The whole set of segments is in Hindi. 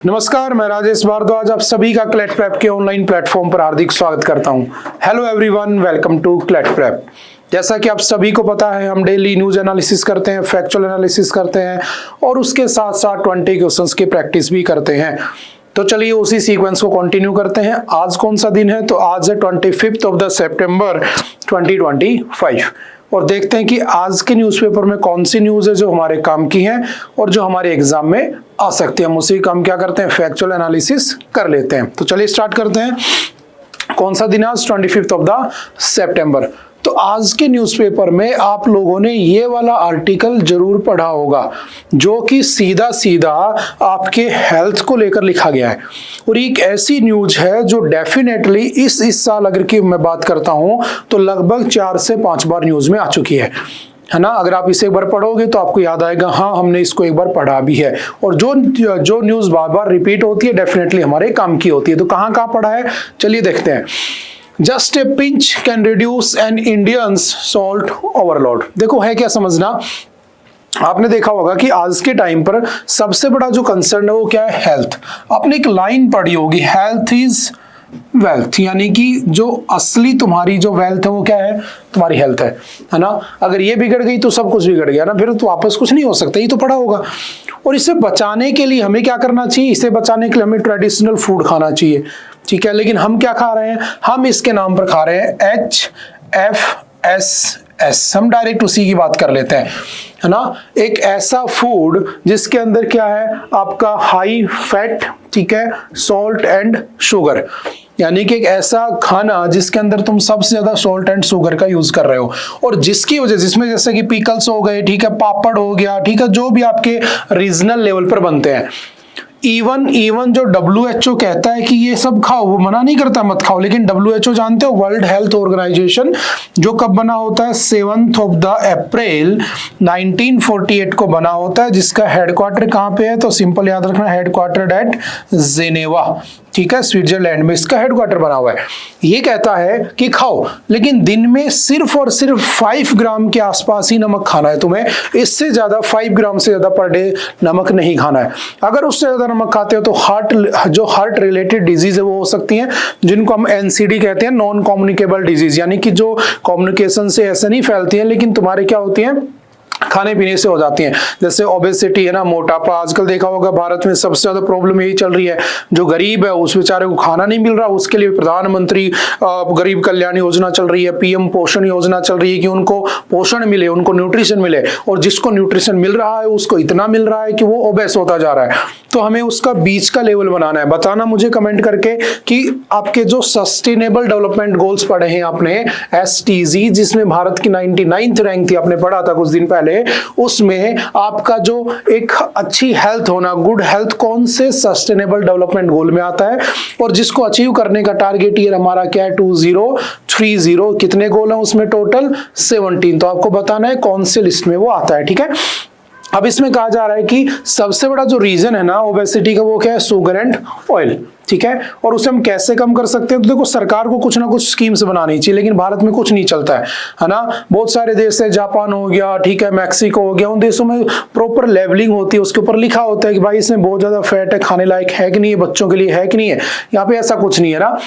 नमस्कार, मैं राजेश भारद्वाज आप सभी का क्लैट प्रेप के ऑनलाइन प्लेटफॉर्म पर हार्दिक स्वागत करता हूं। Hello everyone, welcome to CLAT prep. जैसा कि आप सभी को पता है, हम डेली न्यूज एनालिसिस करते हैं, फैक्चुअल एनालिसिस करते हैं और उसके साथ साथ 20 क्वेश्चंस की प्रैक्टिस भी करते हैं। तो चलिए उसी सीक्वेंस को कंटिन्यू करते हैं। आज कौन सा दिन है? तो आज है 25 ऑफ द सितंबर 2025 और देखते हैं कि आज के न्यूज़पेपर में कौन सी न्यूज़ है जो हमारे काम की है और जो हमारे एग्जाम में आ सकती है। हम उसी काम क्या करते हैं, फैक्चुअल एनालिसिस कर लेते हैं। तो चलिए स्टार्ट करते हैं। कौन सा दिन है आज? 25 ऑफ द सितंबर। तो आज के न्यूज़पेपर में आप लोगों ने ये वाला आर्टिकल जरूर पढ़ा होगा जो कि सीधा सीधा आपके हेल्थ को लेकर लिखा गया है और एक ऐसी न्यूज है जो डेफिनेटली इस साल अगर की मैं बात करता हूं तो लगभग 4 से 5 बार न्यूज में आ चुकी है ना। अगर आप इसे एक बार पढ़ोगे तो आपको याद आएगा, हाँ हमने इसको एक बार पढ़ा भी है। और जो न्यूज बार बार रिपीट होती है डेफिनेटली हमारे काम की होती है। तो कहाँ कहाँ पढ़ा है, चलिए देखते हैं। Just a pinch can reduce an Indians salt overload. देखो है क्या समझना, आपने देखा होगा कि आज के टाइम पर सबसे बड़ा जो कंसर्न है वो क्या है, हेल्थ। आपने एक लाइन पढ़ी होगी, हेल्थ इज वेल्थ, यानी कि जो असली तुम्हारी जो वेल्थ है वो क्या है, तुम्हारी हेल्थ है ना। अगर ये बिगड़ गई तो सब कुछ बिगड़ गया ना, फिर तो वापस कुछ नहीं हो सकता, ये तो पड़ा होगा। और इसे बचाने के लिए हमें क्या करना चाहिए, इसे बचाने के लिए हमें ट्रेडिशनल फूड खाना चाहिए, ठीक है। लेकिन हम क्या खा रहे हैं, हम इसके नाम पर खा रहे हैं HFSS। हम डायरेक्ट उसी की बात कर लेते हैं, है ना। एक ऐसा फूड जिसके अंदर क्या है, आपका हाई फैट, ठीक है, सॉल्ट एंड शुगर, यानी कि एक ऐसा खाना जिसके अंदर तुम सबसे ज्यादा सॉल्ट एंड शुगर का यूज कर रहे हो और जिसकी वजह जिसमें जैसे कि पिकल्स हो गए, ठीक है, पापड़ हो गया, ठीक है, जो भी आपके रीजनल लेवल पर बनते हैं। इवन जो WHO कहता है कि ये सब खाओ, वो मना नहीं करता मत खाओ, लेकिन WHO जानते हो, वर्ल्ड हेल्थ ऑर्गेनाइजेशन, जो कब बना होता है, 7 अप्रैल 1948 को बना होता है, जिसका हेडक्वार्टर कहाँ पे है, तो सिंपल याद रखना, हेडक्वार्टर एट जेनेवा, ठीक है, स्विट्जरलैंड में इसका हेडक्वार्टर बना हुआ है। ये कहता है कि खाओ, लेकिन दिन में सिर्फ और सिर्फ 5 ग्राम के आसपास ही नमक खाना है तुम्हें, इससे ज्यादा 5 ग्राम से ज्यादा पर डे नमक नहीं खाना है। अगर उससे ज्यादा नमक खाते हो तो हार्ट रिलेटेड डिजीज है वो हो सकती हैं, जिनको हम NCD कहते हैं, नॉन कम्युनिकेबल डिजीज, यानी कि जो कम्युनिकेशन से ऐसे नहीं फैलती हैं लेकिन तुम्हारे क्या होती हैं, खाने पीने से हो जाती हैं। जैसे ओबेसिटी है ना, मोटापा। आजकल देखा होगा भारत में सबसे ज्यादा प्रॉब्लम यही चल रही है, जो गरीब है उस बेचारे को खाना नहीं मिल रहा, उसके लिए प्रधानमंत्री गरीब कल्याण योजना चल रही है, PM पोषण योजना चल रही है कि उनको पोषण मिले, उनको न्यूट्रिशन मिले, और जिसको न्यूट्रिशन मिल रहा है उसको इतना मिल रहा है कि वो ओबेस होता जा रहा है। तो हमें उसका बीच का लेवल बनाना है। बताना मुझे कमेंट करके कि आपके जो सस्टेनेबल डेवलपमेंट गोल्स पढ़े हैं आपने, SDG, जिसमें भारत की 99th रैंक थी, आपने पढ़ा था कुछ दिन पहले, उसमें आपका जो एक अच्छी हेल्थ होना, गुड हेल्थ, कौन से सस्टेनेबल डेवलपमेंट गोल में आता है, और जिसको अचीव करने का टारगेट ईयर हमारा क्या है, 2030। कितने गोल हैं उसमें? टोटल 17। तो आपको बताना है कौन से लिस्ट में वो आता है, ठीक है। अब इसमें कहा जा रहा है कि सबसे बड़ा जो रीजन है ना ओबेसिटी का, वो क्या है, शुगर एंड ऑयल, ठीक है। और उसे हम कैसे कम कर सकते हैं? तो देखो, सरकार को कुछ ना कुछ स्कीम्स बनानी चाहिए, लेकिन भारत में कुछ नहीं चलता है ना। बहुत सारे देश है, जापान हो गया, ठीक है, मैक्सिको हो गया, उन देशों में प्रॉपर लेवलिंग होती है, उसके ऊपर लिखा होता है कि भाई इसमें बहुत ज्यादा फैट है, खाने लायक है कि नहीं है, बच्चों के लिए है कि नहीं है। यहाँ पे ऐसा कुछ नहीं है ना,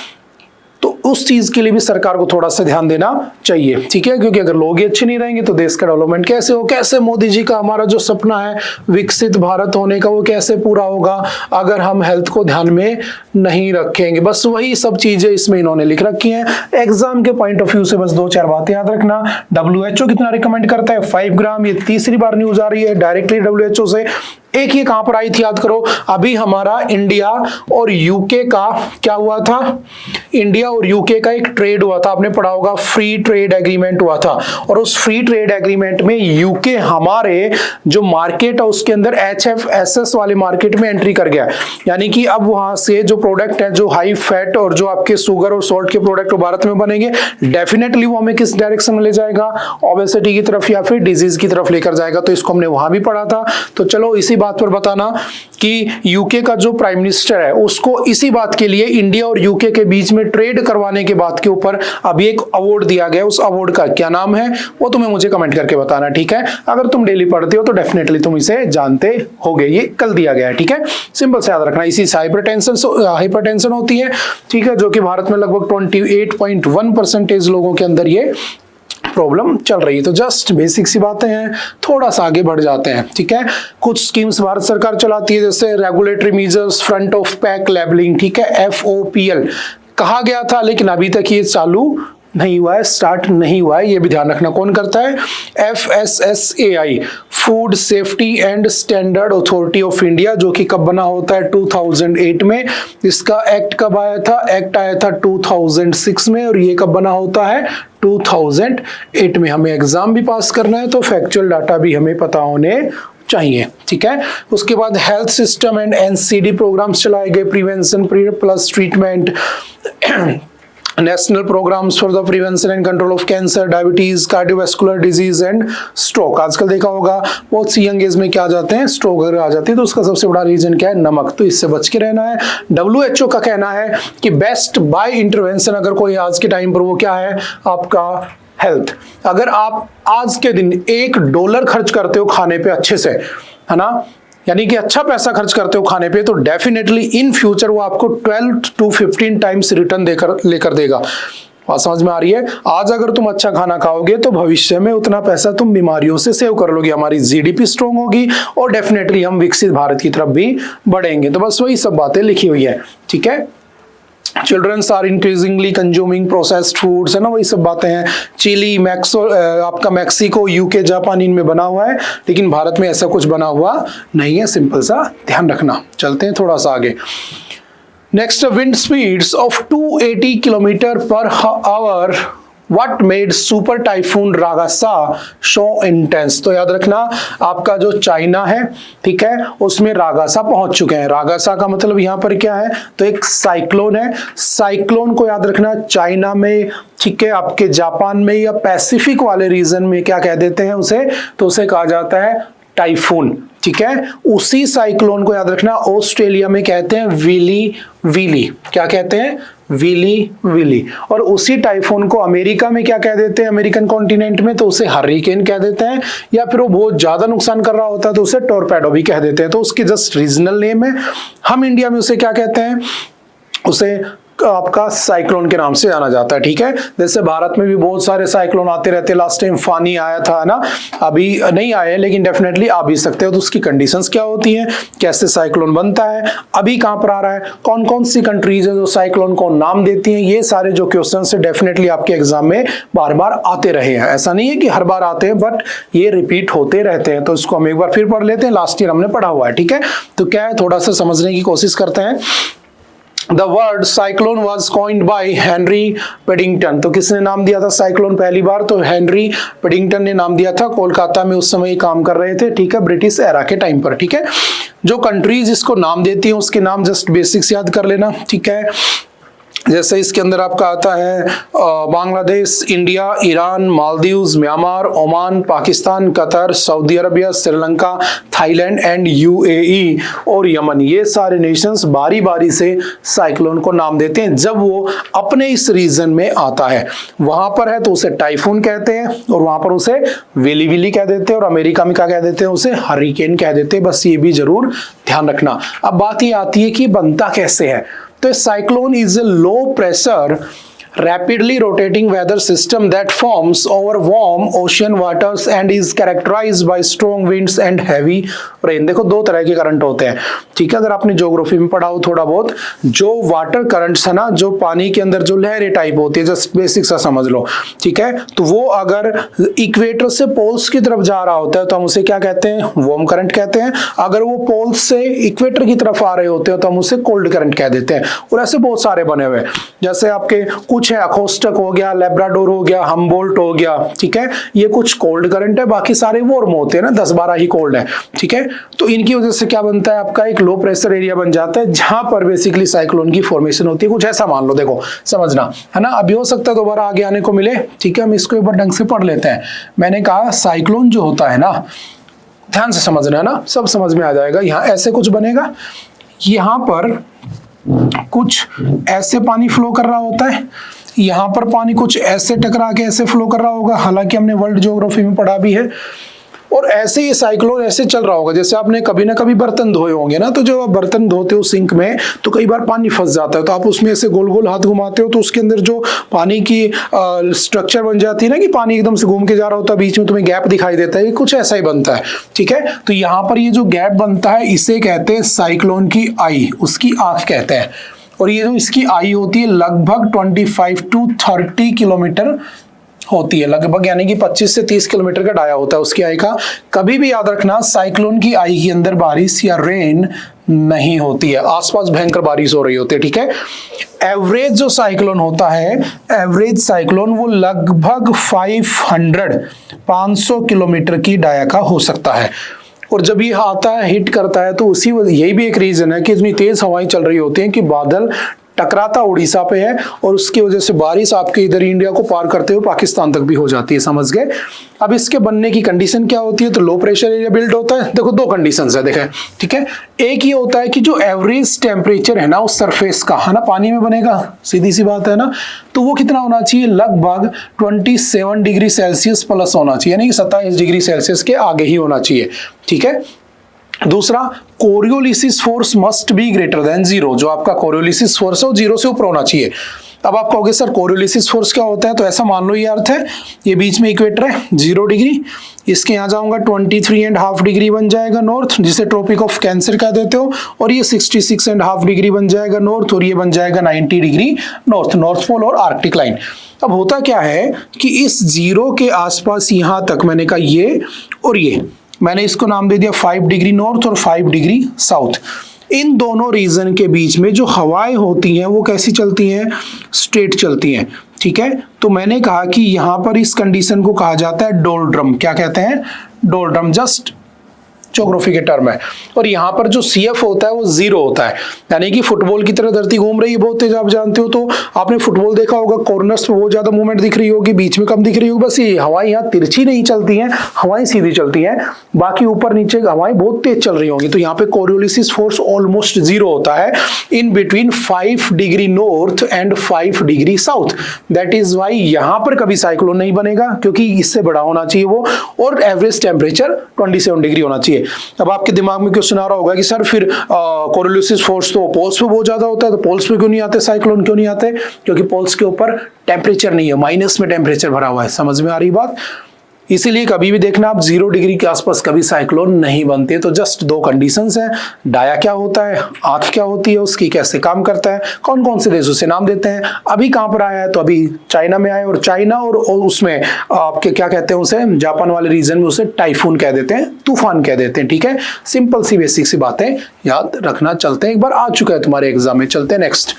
तो उस चीज के लिए भी सरकार को थोड़ा सा ध्यान देना चाहिए, ठीक है, क्योंकि अगर लोग ही अच्छे नहीं रहेंगे तो देश का डेवलपमेंट कैसे हो, कैसे मोदी जी का हमारा जो सपना है विकसित भारत होने का, वो कैसे पूरा होगा अगर हम हेल्थ को ध्यान में नहीं रखेंगे। बस वही सब चीजें इसमें इन्होंने लिख रखी हैं। एग्जाम के पॉइंट ऑफ व्यू से बस 2-4 बातें याद रखना। WHO कितना रिकमेंड करता है, 5 ग्राम। ये तीसरी बार न्यूज आ रही है डायरेक्टली WHO से। एक ये कहां पर आई थी याद करो, अभी हमारा इंडिया और यूके का क्या हुआ था, इंडिया और यूके का एक ट्रेड हुआ था, आपने पढ़ा होगा, फ्री ट्रेड एग्रीमेंट हुआ था। और उस फ्री ट्रेड एग्रीमेंट में यूके हमारे जो मार्केट है उसके अंदर HFSS वाले मार्केट में एंट्री कर गया, यानी कि अब वहां से जो प्रोडक्ट है, जो हाई फैट और जो आपके शुगर और सॉल्ट के प्रोडक्ट भारत में बनेंगे, डेफिनेटली वो हमें किस डायरेक्शन में ले जाएगा, ओबेसिटी की तरफ या फिर डिजीज की तरफ लेकर जाएगा। तो इसको हमने वहां भी पढ़ा था। तो चलो इसी बात पर बताना कि यूके का जो प्राइम मिनिस्टर है उसको इसी बात के लिए इंडिया और यूके के बीच में ट्रेड करवाने के बात के ऊपर अभी एक अवार्ड दिया गया, उस अवार्ड का क्या नाम है वो तुम्हें मुझे कमेंट करके बताना, ठीक है। अगर तुम डेली पढ़ते हो तो डेफिनेटली तुम इसे जानते होगे, ये कल दिया गया है, ठीक है। सिंपल से याद रखना, इसी से हाइपरटेंशन होती है, ठीक है, जो कि भारत में लगभग 28.1% लोगों के अंदर ये प्रॉब्लम चल रही है। तो जस्ट बेसिक सी बातें हैं, थोड़ा सा आगे बढ़ जाते हैं, ठीक है। कुछ स्कीम्स भारत सरकार चलाती है, जैसे regulatory measures front of pack labelling, ठीक है, FOPL कहा गया था, लेकिन अभी तक ये चालू नहीं हुआ है, स्टार्ट नहीं हुआ है, ये भी ध्यान रखना। कौन करता है? FSSAI, food safety and standard authority of India, जो कि कब बना होता है? 2008 में। इसका एक्ट कब आया था? एक्ट आया था 2006 में, और ये कब बना होता है? 2008 में। हमें एग्जाम भी पास करना है तो फैक्चुअल डाटा भी हमें पता होने चाहिए, ठीक है। उसके बाद health system and NCD programmes चलाए गए, prevention plus treatment, national programmes for the prevention and control of cancer, diabetes, cardiovascular disease and stroke. आजकल देखा होगा बहुत सी यंग एज में क्या आ जाते हैं? स्ट्रोक वगैरह आ जाती है, तो उसका सबसे बड़ा रीजन क्या है? नमक, तो इससे बच के रहना है। WHO का कहना है कि बेस्ट बाय इंटरवेंशन अगर कोई आज के टाइम पर, वो क्या है? आपका हेल्थ। अगर आप आज के दिन $1 खर्च करते हो खाने पे अच्छे से, है ना, यानी कि अच्छा पैसा खर्च करते हो खाने पे, तो डेफिनेटली इन फ्यूचर वो आपको 12 to 15 टाइम्स रिटर्न लेकर देगा। बात समझ में आ रही है? आज अगर तुम अच्छा खाना खाओगे तो भविष्य में उतना पैसा तुम बीमारियों से सेव कर लोगे, हमारी GDP स्ट्रॉन्ग होगी और डेफिनेटली हम विकसित भारत की तरफ भी बढ़ेंगे। तो बस वही सब बातें लिखी हुई है, ठीक है। Childrens are increasingly consuming processed foods, है ना, वही सब बातें हैं। चिली, आपका मैक्सिको, UK, जापान, इनमें बना हुआ है, लेकिन भारत में ऐसा कुछ बना हुआ नहीं है। सिंपल सा ध्यान रखना। चलते हैं थोड़ा सा आगे। Next, wind speeds of 280 km/h What made super typhoon Ragasa so intense? तो याद रखना, आपका जो चाइना है, ठीक है, उसमें रागासा पहुंच चुके हैं। रागासा का मतलब यहाँ पर क्या है? तो एक साइक्लोन है। साइक्लोन को याद रखना, चाइना में, ठीक है, आपके जापान में या पैसिफिक वाले रीजन में क्या कह देते हैं उसे? तो उसे कहा जाता है टाइफून, ठीक है। उसी साइक्लोन को याद रखना ऑस्ट्रेलिया में कहते हैं विली विली। क्या कहते हैं? Willy willy. और उसी टाइफून को अमेरिका में क्या कह देते हैं? अमेरिकन कॉन्टिनेंट में तो उसे हरिकेन कह देते हैं, या फिर वो बहुत ज्यादा नुकसान कर रहा होता है तो उसे टोरपेडो भी कह देते हैं। तो उसकी जस्ट रीजनल नेम है। हम इंडिया में उसे क्या कहते हैं? उसे आपका साइक्लोन के नाम से जाना जाता है, ठीक है। जैसे भारत में भी बहुत सारे साइक्लोन आते रहते हैं। लास्ट टाइम फानी आया था ना, अभी नहीं आए लेकिन डेफिनेटली आ भी सकते हो। तो उसकी कंडीशंस क्या होती हैं, कैसे साइक्लोन बनता है, अभी कहां पर आ रहा है, कौन कौन सी कंट्रीज है जो साइक्लोन को नाम देती हैं, ये सारे जो क्वेश्चन है डेफिनेटली आपके एग्जाम में बार बार आते रहे हैं। ऐसा नहीं है कि हर बार आते हैं, बट ये रिपीट होते रहते हैं। तो इसको हम एक बार फिर पढ़ लेते हैं, लास्ट ईयर हमने पढ़ा हुआ है, ठीक है। तो क्या है, थोड़ा सा समझने की कोशिश करते हैं। The word cyclone was coined by Henry Paddington। तो किसने नाम दिया था साइक्लोन पहली बार? तो हेनरी पेडिंगटन ने नाम दिया था। कोलकाता में उस समय काम कर रहे थे, ठीक है, ब्रिटिश एरा के टाइम पर, ठीक है। जो कंट्रीज इसको नाम देती हैं उसके नाम जस्ट बेसिक्स याद कर लेना, ठीक है। जैसे इसके अंदर आपका आता है Bangladesh, India, Iran, Maldives, Myanmar, Oman, Pakistan, Qatar, Saudi Arabia, Sri Lanka, Thailand and UAE और यमन। ये सारे नेशंस बारी बारी से साइक्लोन को नाम देते हैं जब वो अपने इस रीजन में आता है। वहां पर है तो उसे टाइफून कहते हैं, और वहां पर उसे विली विली कह देते हैं, और अमेरिका में क्या कह देते हैं? उसे हरिकेन कह देते हैं। बस ये भी जरूर ध्यान रखना। अब बात ये आती है कि बनता कैसे है। तो cyclone is a low pressure rapidly rotating weather system that forms over warm ocean waters and is characterized by strong winds and heavy rain। देखो दो तरह के करंट होते हैं, ठीक है। अगर आपने ज्योग्राफी में पढ़ा हो थोड़ा बहुत, जो वाटर करंट्स है ना, जो पानी के अंदर जो लहरें टाइप होती है, जस्ट बेसिक सा समझ लो, ठीक है। तो वो अगर इक्वेटर से पोल्स की तरफ जा रहा होता है तो हम उसे क्या कहते हैं? वार्म करंट कहते हैं। अगर वो पोल्स से इक्वेटर की तरफ आ रहे होते हैं तो हम उसे कोल्ड करंट कह देते हैं। और ऐसे बहुत सारे बने हुए, जैसे आपके कुछ है, अकोस्टक हो गया, लेब्राडोर हो गया, हम्बोल्ट हो गया, ठीक है। ये कुछ कोल्ड करंट है, बाकी सारे वार्म होते हैं ना, 10-12 ही कोल्ड है, ठीक है। तो इनकी वजह से क्या बनता है? आपका एक लो प्रेशर एरिया बन जाता है जहां पर बेसिकली साइक्लोन की फॉर्मेशन होती है। कुछ ऐसा मान लो, देखो समझना, है ना। अभी हो सकता है दोबारा आगे आने को मिले, ठीक है। हम इसको एक बार ढंग से पढ़ लेते हैं। मैंने कहा साइक्लोन जो होता है ना, ध्यान से समझना है ना, सब समझ में आ जाएगा। यहाँ ऐसे कुछ बनेगा, यहाँ पर कुछ ऐसे पानी फ्लो कर रहा होता है, यहाँ पर पानी कुछ ऐसे टकरा के ऐसे फ्लो कर रहा होगा, हालांकि हमने वर्ल्ड ज्योग्राफी में पढ़ा भी है। और ऐसे ही साइक्लोन ऐसे चल रहा होगा, जैसे आपने कभी ना कभी बर्तन धोए होंगे ना, तो जब आप बर्तन धोते हो सिंक में तो कई बार पानी फंस जाता है, तो आप उसमें ऐसे गोल गोल हाथ घुमाते हो तो उसके अंदर जो पानी की स्ट्रक्चर बन जाती है ना, कि पानी एकदम से घूम के जा रहा होता है, बीच में तुम्हें गैप दिखाई देता है, कुछ ऐसा ही बनता है। ठीक है, तो यहाँ पर ये जो गैप बनता है इसे कहते हैं साइक्लोन की आई, उसकी आंख कहते हैं। और ये जो इसकी आई होती है लगभग 25 to 30 किलोमीटर होती है, लगभग, यानी कि 25 से 30 किलोमीटर का डाया होता है उसकी आई का। कभी भी याद रखना, साइक्लोन की आई के अंदर बारिश या रेन नहीं होती है, आसपास भयंकर बारिश हो रही होती है। ठीक है, एवरेज जो साइक्लोन होता है, एवरेज साइक्लोन वो लगभग 500 किलोमीटर की डाया का हो सकता है। और जब ये आता है, हिट करता है, तो उसी यही भी एक रीजन है कि इतनी तेज हवाएं चल रही होती हैं कि बादल टकराता उड़ीसा पे है और उसकी वजह से बारिश आपके इधर इंडिया को पार करते हुए पाकिस्तान तक भी हो जाती है। समझ गए? अब इसके बनने की कंडीशन क्या होती है? तो लो प्रेशर एरिया बिल्ड होता है। देखो दो कंडीशंस है, देखें, ठीक है। एक ये होता है कि जो एवरेज टेम्परेचर है ना उस सरफेस का, है ना, पानी में बनेगा, सीधी सी बात है ना, तो वो कितना होना चाहिए? लगभग 27 डिग्री सेल्सियस प्लस होना चाहिए, यानी कि 27 डिग्री सेल्सियस के आगे ही होना चाहिए। ठीक है। दूसरा, कोरियोलिसिस force must be greater than 0। जो आपका कोरियोलिसिस फोर्स है वो 0 से ऊपर होना चाहिए। अब आप कहोगे सर कोरियोलिसिस फोर्स क्या होता है? तो ऐसा मान लो, ये अर्थ है, ये बीच में इक्वेटर है 0 डिग्री, इसके यहाँ जाऊंगा 23.5 डिग्री बन जाएगा नॉर्थ, जिसे ट्रॉपिक ऑफ कैंसर कह देते हो, और ये 66.5 डिग्री बन जाएगा नॉर्थ, और ये बन जाएगा 90 डिग्री नॉर्थ, नॉर्थ पोल और आर्कटिक लाइन। अब होता क्या है कि इस 0 के आसपास यहाँ तक, मैंने कहा ये और ये, मैंने इसको नाम दे दिया 5 डिग्री नॉर्थ और 5 डिग्री साउथ। इन दोनों रीजन के बीच में जो हवाएं होती हैं वो कैसी चलती हैं? स्ट्रेट चलती हैं। ठीक है, तो मैंने कहा कि यहां पर इस कंडीशन को कहा जाता है डोलड्रम। क्या कहते हैं? डोलड्रम, जस्ट ज्योग्राफी के टर्म है। और यहाँ पर जो CF होता है वो 0 होता है, यानी कि फुटबॉल की तरह धरती घूम रही है बहुत तेज, आप जानते हो, तो आपने फुटबॉल देखा होगा, कॉर्नर्स पे बहुत ज्यादा मूवमेंट दिख रही होगी, बीच में कम दिख रही होगी। बस ये हवाएं यहाँ तिरछी नहीं चलती हैं, हवाएं सीधी चलती हैं, बाकी ऊपर नीचे हवाएं बहुत तेज चल रही होंगी। तो यहाँ पे कोरियोलिसिस फोर्स ऑलमोस्ट 0 होता है in between 5 degree north and 5 degree south. That is why यहाँ पर कभी साइक्लोन नहीं बनेगा, क्योंकि इससे बड़ा होना चाहिए वो, और एवरेज टेम्परेचर 27 डिग्री होना चाहिए। अब आपके दिमाग में क्वेश्चन आ रहा होगा कि सर फिर कोरियोलिसिस फोर्स तो पोल्स पे बहुत ज्यादा होता है, तो पोल्स पे क्यों नहीं आते साइक्लोन, क्यों नहीं आते? क्योंकि पोल्स के ऊपर टेम्परेचर नहीं है, माइनस में टेम्परेचर भरा हुआ है। समझ में आ रही बात? इसीलिए कभी भी देखना आप 0 डिग्री के आसपास कभी साइक्लोन नहीं बनते। तो जस्ट दो कंडीशंस हैं, डाया क्या होता है, आंख क्या होती है उसकी, कैसे काम करता है, कौन कौन से देशों से नाम देते हैं। अभी कहां पर आया है? तो अभी चाइना में आया, और चाइना और उसमें आपके क्या कहते हैं उसे, जापान वाले रीजन में उसे टाइफून कह देते हैं, तूफान कह देते हैं। ठीक है, सिंपल सी बेसिक सी बातें याद रखना। चलते हैं, एक बार आ चुका है तुम्हारे एग्जाम में, चलते हैं नेक्स्ट।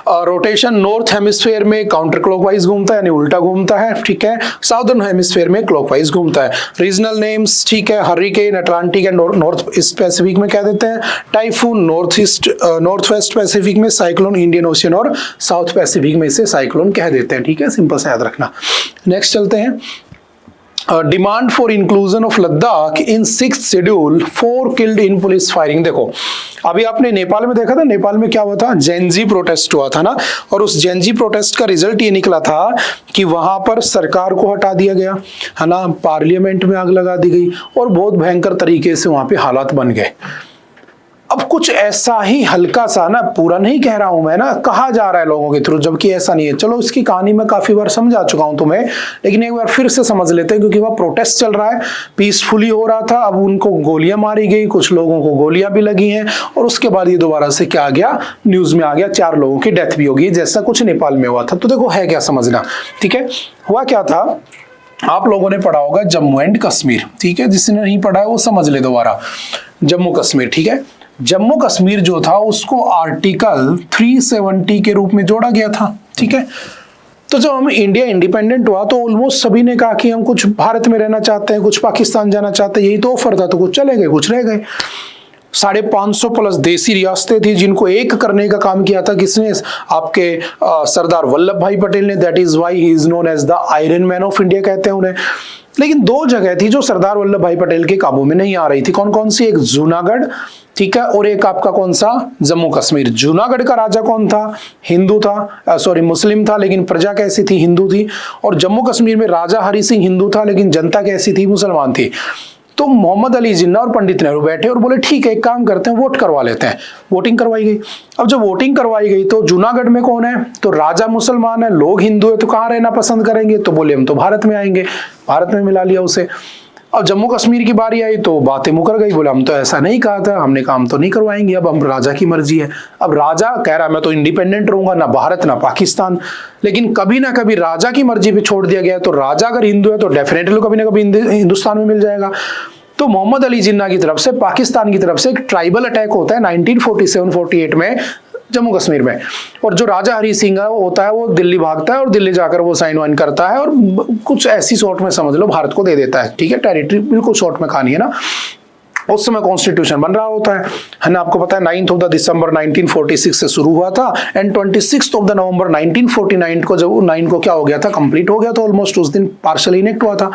रोटेशन नॉर्थ हेमिस्फीयर में काउंटर क्लॉकवाइज घूमता है, यानी उल्टा घूमता है। ठीक है, साउदर्न हेमिस्फीयर में क्लॉकवाइज घूमता है। रीजनल नेम्स, ठीक है, hurricane Atlantic and north east Pacific में कह देते हैं, टाइफून नॉर्थ वेस्ट पैसिफिक में, साइक्लोन इंडियन ओशियन और साउथ पैसिफिक में इसे साइक्लोन कह देते हैं। ठीक है, सिंपल से याद रखना। नेक्स्ट चलते हैं। Demand for inclusion of Ladakh in 6th schedule, 4 killed in police firing. देखो अभी आपने नेपाल में देखा था, नेपाल में क्या हुआ था? जेनजी प्रोटेस्ट हुआ था ना, और उस जेनजी प्रोटेस्ट का रिजल्ट ये निकला था कि वहां पर सरकार को हटा दिया गया, है ना, पार्लियामेंट में आग लगा दी गई, और बहुत भयंकर तरीके से वहां पे हालात बन गए। अब कुछ ऐसा ही हल्का सा ना, पूरा नहीं कह रहा हूं मैं ना, कहा जा रहा है लोगों के थ्रू, जबकि ऐसा नहीं है। चलो इसकी कहानी मैं काफी बार समझा चुका हूं तुम्हें, लेकिन एक बार फिर से समझ लेते हैं, क्योंकि वह प्रोटेस्ट चल रहा है, पीसफुली हो रहा था। अब उनको गोलियां मारी गई, कुछ लोगों को गोलियां भी लगी हैं, और उसके बाद ये दोबारा से क्या आ गया, न्यूज में आ गया, 4 लोगों की डेथ भी होगी, जैसा कुछ नेपाल में हुआ था। तो देखो है क्या समझना। ठीक है, हुआ क्या था, आप लोगों ने पढ़ा होगा जम्मू एंड कश्मीर। ठीक है, जिसने नहीं पढ़ा है वो समझ ले दोबारा। जम्मू कश्मीर, ठीक है, जम्मू कश्मीर जो था उसको आर्टिकल 370 के रूप में जोड़ा गया था। ठीक है, तो जब हम इंडिया इंडिपेंडेंट हुआ तो ऑलमोस्ट सभी ने कहा कि हम कुछ भारत में रहना चाहते हैं, कुछ पाकिस्तान जाना चाहते हैं, यही तो ऑफर था। तो कुछ चले गए, कुछ रह गए। 550 प्लस देसी रियासतें थी जिनको एक करने का काम किया था किसने? आपके सरदार वल्लभ भाई पटेल ने। That is why he is known as the iron man of India कहते हैं उन्हें। लेकिन दो जगह थी जो सरदार वल्लभ भाई पटेल के काबू में नहीं आ रही थी। कौन कौन सी? एक जूनागढ़, ठीक है, और एक आपका कौन सा? जम्मू कश्मीर। जूनागढ़ का राजा कौन था? हिंदू था, सॉरी मुस्लिम था, लेकिन प्रजा कैसी थी? हिंदू थी। और जम्मू कश्मीर में राजा हरि सिंह हिंदू था, लेकिन जनता कैसी थी? मुसलमान थी। तो मोहम्मद अली जिन्ना और पंडित नेहरू बैठे और बोले ठीक है, एक काम करते हैं, वोट करवा लेते हैं। वोटिंग करवाई गई। अब जब वोटिंग करवाई गई तो जूनागढ़ में कौन है? तो राजा मुसलमान है, लोग हिंदू है, तो कहाँ रहना पसंद करेंगे? तो बोले हम तो भारत में आएंगे। भारत में मिला लिया उसे। अब जम्मू कश्मीर की बारी आई तो बातें मुकर गई। बोले हम तो ऐसा नहीं कहा था, हमने काम तो नहीं करवाएंगे, अब हम राजा की मर्जी है। अब राजा कह रहा मैं तो इंडिपेंडेंट रहूंगा, ना भारत ना पाकिस्तान। लेकिन कभी ना कभी राजा की मर्जी पे छोड़ दिया गया। तो राजा अगर हिंदू है तो डेफिनेटली कभी ना कभी हिंदुस्तान में मिल जाएगा। तो मोहम्मद अली जिन्ना की तरफ से, पाकिस्तान की तरफ से एक ट्राइबल अटैक होता है 1947-48 में जम्मू कश्मीर में। और जो राजा हरि सिंह होता है वो दिल्ली भागता है और दिल्ली जाकर वो साइन वाइन करता है और कुछ ऐसी शॉर्ट में समझ लो भारत को दे देता है। ठीक है, टेरिटरी बिल्कुल शॉर्ट में कहानी है ना। उस समय कॉन्स्टिट्यूशन बन रहा होता है ना। आपको पता है 9 दिसंबर 1946 से शुरू हुआ था एंड 26 नवंबर 1949 को जब 9 को क्या हो गया था? कंप्लीट हो गया था ऑलमोस्ट। उस दिन पार्शल इनेक्ट हुआ था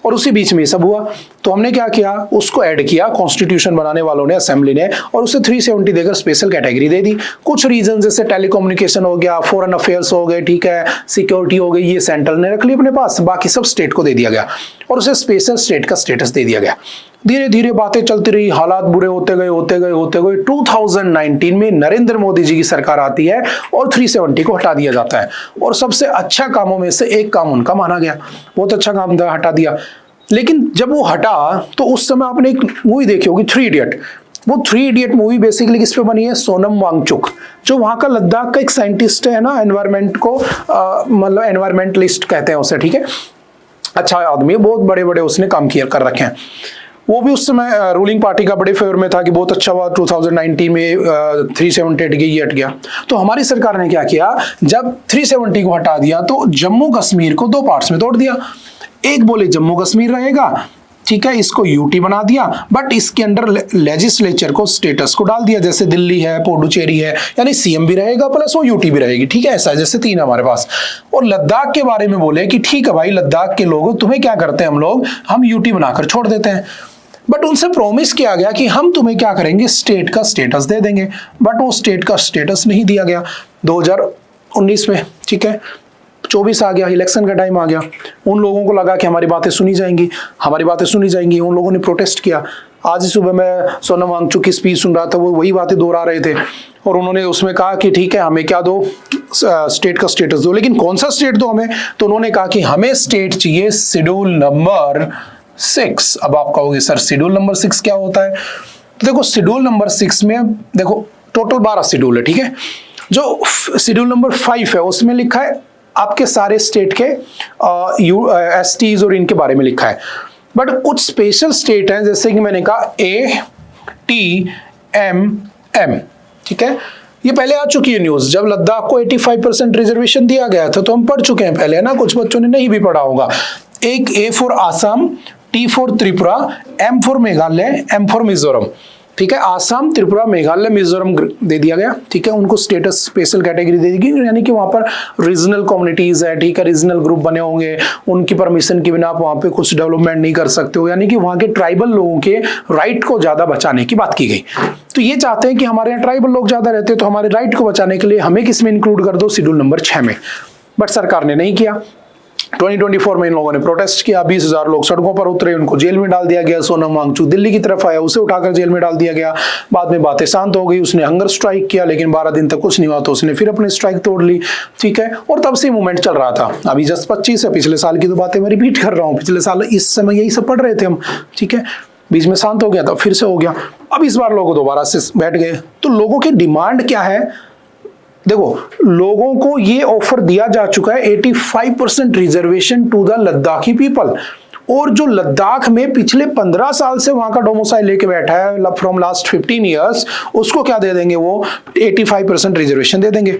और उसी बीच में ये सब हुआ। तो हमने क्या किया? उसको ऐड किया कॉन्स्टिट्यूशन बनाने वालों ने, असेंबली ने, और उसे 370 देकर स्पेशल कैटेगरी दे दी। कुछ रीजन जैसे टेलीकम्युनिकेशन हो गया, फॉरेन अफेयर्स हो गए, ठीक है, सिक्योरिटी हो गई, ये सेंट्रल ने रख ली अपने पास, बाकी सब स्टेट को दे दिया गया और उसे स्पेशल स्टेट का स्टेटस दे दिया गया। धीरे धीरे बातें चलती रही, हालात बुरे होते गए 2019 में नरेंद्र मोदी जी की सरकार आती है और 370 को हटा दिया जाता है। और सबसे अच्छा कामों में से एक काम उनका माना गया, बहुत अच्छा काम था, हटा दिया। लेकिन जब वो हटा तो उस समय आपने एक मूवी देखी होगी, 3 इडियट। वो 3 इडियट मूवी बेसिकली किस पे बनी है? सोनम वांगचुक, जो वहां का लद्दाख का एक साइंटिस्ट है ना, एनवायरमेंट को मतलब एनवायरमेंटलिस्ट कहते हैं उसे, ठीक है, अच्छा आदमी, बहुत बड़े बड़े उसने काम किया कर रखे हैं। वो भी उस समय रूलिंग पार्टी का बड़े फेवर में था कि बहुत अच्छा हुआ 2019 में 370 हट गई, ये हट गया। तो हमारी सरकार ने क्या किया? जब 370 को हटा दिया तो जम्मू कश्मीर को 2 पार्ट्स में तोड़ दिया। एक बोले जम्मू कश्मीर रहेगा, ठीक है, इसको यूटी बना दिया, बट इसके अंडर लेजिस्लेचर को स्टेटस को डाल दिया, जैसे दिल्ली है, पुडुचेरी है, यानी सीएम भी रहेगा प्लस वो यूटी भी रहेगी, ठीक है, ऐसा जैसे 3 हमारे पास। और लद्दाख के बारे में बोले कि ठीक है भाई, लद्दाख के लोगों तुम्हें क्या करते हैं हम यूटी बनाकर छोड़ देते हैं। बट उनसे प्रॉमिस किया गया कि हम तुम्हें क्या करेंगे? स्टेट का स्टेटस दे देंगे। बट वो स्टेट का स्टेटस नहीं दिया गया 2019 में, ठीक है। 24 आ गया, इलेक्शन का टाइम आ गया। उन लोगों को लगा कि हमारी बातें सुनी जाएंगी, उन लोगों ने प्रोटेस्ट किया। आज ही सुबह मैं सोनम वांगचुक की स्पीच सुन रहा था, वो वही बातें दोहरा रहे थे और उन्होंने उसमें कहा कि ठीक है, हमें क्या दो? स्टेट का स्टेटस दो। लेकिन कौन सा स्टेट दो हमें? तो उन्होंने कहा कि हमें स्टेट चाहिए शेड्यूल नंबर 6। अब आप कहोगे सर शेड्यूल नंबर 6 क्या होता है? तो देखो, शेड्यूल नंबर 6 में देखो टोटल 12 शेड्यूल है, ठीक है। जो शेड्यूल नंबर 5 है उसमें लिखा है आपके सारे स्टेट के एसटीज और इनके बारे में लिखा है। बट कुछ स्पेशल स्टेट हैं, जैसे कि मैंने कहा ATMM, ठीक है। ये पहले आ चुकी है न्यूज, जब लद्दाख को 85% रिजर्वेशन दिया गया था, तो हम पढ़ चुके हैं पहले, है ना। कुछ बच्चों ने नहीं भी पढ़ा होगा। एक A for Assam, T for Tripura, M for Meghalaya, M for Mizoram, ठीक है। आसाम, त्रिपुरा, मेघालय, मिजोरम दे दिया गया, ठीक है। उनको स्टेटस स्पेशल कैटेगरी दे दी, यानी कि वहां पर रीजनल कम्युनिटीज है, ठीक है, रीजनल ग्रुप बने होंगे, उनकी परमिशन के बिना आप वहां पे कुछ डेवलपमेंट नहीं कर सकते हो, यानी कि वहां के ट्राइबल लोगों के राइट को ज्यादा बचाने की बात की गई। तो ये चाहते हैं कि हमारे यहाँ ट्राइबल लोग ज्यादा रहते हैं, तो हमारे राइट को बचाने के लिए हमें किसमें इंक्लूड कर दो? शेड्यूल नंबर 6 में। बट सरकार ने नहीं किया। 2024 में इन लोगों ने प्रोटेस्ट किया, 20,000 लोग सड़कों पर उतरे, उनको जेल में डाल दिया गया। सोनम वांगचुक दिल्ली की तरफ आया, उसे उठाकर जेल में डाल दिया गया। बाद में बातें शांत हो गई, उसने हंगर स्ट्राइक किया, लेकिन 12 दिन तक कुछ नहीं हुआ, तो उसने फिर अपनी स्ट्राइक तोड़ ली, ठीक है। और तब से मूवमेंट चल रहा था। अभी जस्ट 25 है, पिछले साल की तो बातें मैं रिपीट कर रहा हूँ, पिछले साल इस समय यही सब पढ़ रहे थे हम, ठीक है। बीच में शांत हो गया था, फिर से हो गया। अब इस बार लोग दोबारा से बैठ गए। तो लोगों की डिमांड क्या है? देखो, लोगों को ये ऑफर दिया जा चुका है 85% reservation to the Ladakhi people. और जो लद्दाख में पिछले 15 साल से वहां का डोमिसाइल लेके बैठा है, फ्रॉम लास्ट 15 ईयर्स, उसको क्या दे देंगे? वो 85% रिजर्वेशन दे देंगे।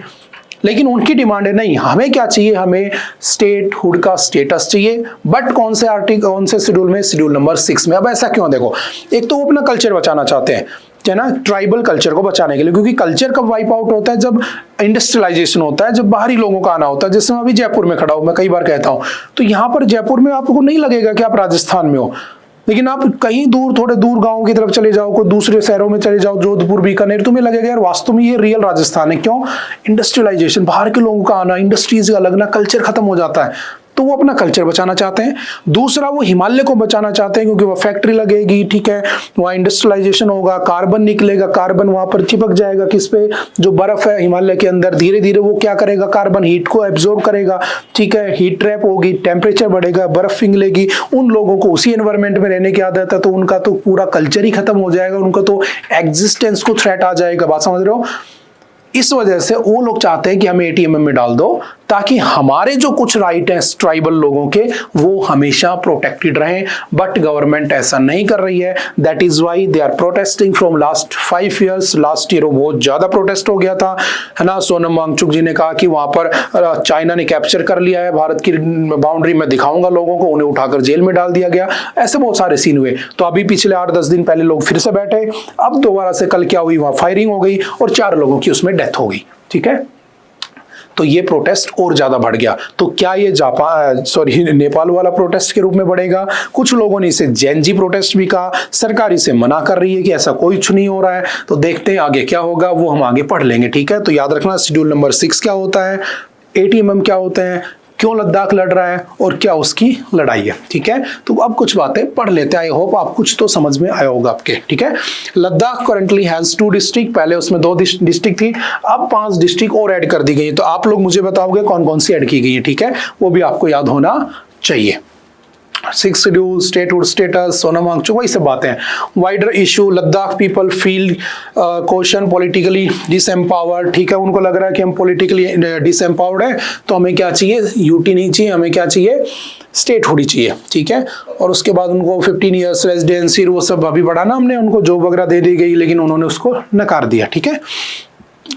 लेकिन उनकी डिमांड है नहीं, हमें क्या चाहिए? हमें स्टेट हुड का स्टेटस चाहिए। बट कौन से आर्टिकल, कौन से शेड्यूल में? शेड्यूल नंबर 6 में। अब ऐसा क्यों? देखो, एक तो वो अपना कल्चर बचाना चाहते हैं, है ना, ट्राइबल कल्चर को बचाने के लिए। क्योंकि कल्चर कब वाइप आउट होता है, जब इंडस्ट्रियलाइजेशन होता है, जब बाहरी लोगों का आना होता है। जैसे मैं अभी जयपुर में खड़ा हूं, मैं कई बार कहता हूं, तो यहाँ पर जयपुर में आपको नहीं लगेगा कि आप राजस्थान में हो, लेकिन आप कहीं दूर, थोड़े दूर गांव की तरफ चले जाओ, कोई दूसरे शहरों में चले जाओ, जोधपुर, बीकानेर, तुम्हें लगेगा यार वास्तव में ये रियल राजस्थान है। क्यों? इंडस्ट्रियलाइजेशन, बाहर के लोगों का आना, इंडस्ट्रीज का लगना, कल्चर खत्म हो जाता है। तो वो अपना कल्चर बचाना चाहते हैं। दूसरा, वो हिमालय को बचाना चाहते हैं, क्योंकि वो फैक्ट्री लगेगी, ठीक है, वहाँ इंडस्ट्रियलाइजेशन होगा, कार्बन निकलेगा, कार्बन वहां पर चिपक जाएगा किस पे, जो बर्फ है हिमालय के अंदर, धीरे धीरे वो क्या करेगा, कार्बन हीट को एब्जॉर्ब करेगा, ठीक है, हीट ट्रैप होगी, टेम्परेचर बढ़ेगा, बर्फ पिघलेगी, उन लोगों को उसी एनवायरमेंट में रहने की आदत है, तो उनका तो पूरा कल्चर ही खत्म हो जाएगा, उनका तो एग्जिस्टेंस को थ्रेट आ जाएगा। बात समझ रहे हो? इस वजह से वो लोग चाहते हैं कि हमें एटीएमएम में डाल दो, ताकि हमारे जो कुछ राइट हैं ट्राइबल लोगों के, वो हमेशा प्रोटेक्टेड रहें। बट गवर्नमेंट ऐसा नहीं कर रही है। That is why they are protesting from last 5 years। Last year बहुत ज्यादा प्रोटेस्ट हो गया था, है ना। सोनम वांगचुक जी ने कहा कि वहां पर चाइना ने कैप्चर कर लिया है भारत की बाउंड्री, में दिखाऊंगा लोगों को, उन्हें उठाकर जेल में डाल दिया गया। ऐसे बहुत सारे सीन हुए। तो अभी पिछले 8-10 दिन पहले लोग फिर से बैठे, अब दोबारा से कल क्या हुई, वहां फायरिंग हो गई और 4 लोगों की उसमें डेथ हो गई, ठीक है। तो ये प्रोटेस्ट और ज्यादा बढ़ गया। तो क्या ये नेपाल वाला प्रोटेस्ट के रूप में बढ़ेगा? कुछ लोगों ने इसे जेनजी प्रोटेस्ट भी कहा। सरकार इसे मना कर रही है कि ऐसा कुछ नहीं हो रहा है। तो देखते हैं आगे क्या होगा, वो हम आगे पढ़ लेंगे, ठीक है। तो याद रखना, शेड्यूल नंबर 6 क्या होता है, एटीएमएम क्या होते हैं, क्यों लद्दाख लड़ रहा है और क्या उसकी लड़ाई है, ठीक है। तो अब कुछ बातें पढ़ लेते हैं। आई होप आप कुछ तो समझ में आया होगा आपके, ठीक है। लद्दाख करंटली हैज 2 डिस्ट्रिक्ट, पहले उसमें 2 डिस्ट्रिक्ट थी, अब 5 डिस्ट्रिक्ट और ऐड कर दी गई। तो आप लोग मुझे बताओगे कौन कौन सी ऐड की गई है, ठीक है, वो भी आपको याद होना चाहिए। 6th schedule, statehood status, Sonam Wangchuk, वही सब बातें हैं। Wider issue, Ladakh people feel question politically disempowered, ठीक है, उनको लग रहा है कि हम पॉलिटिकली डिसएम्पावर्ड है, तो हमें क्या चाहिए, यूटी नहीं चाहिए, हमें क्या चाहिए, स्टेटहुड ही चाहिए, ठीक है। और उसके बाद उनको 15 years रेजिडेंसी, वो सब अभी बढ़ाना, हमने उनको जॉब वगैरह दे दी गई, लेकिन उन्होंने उसको नकार दिया, ठीक है।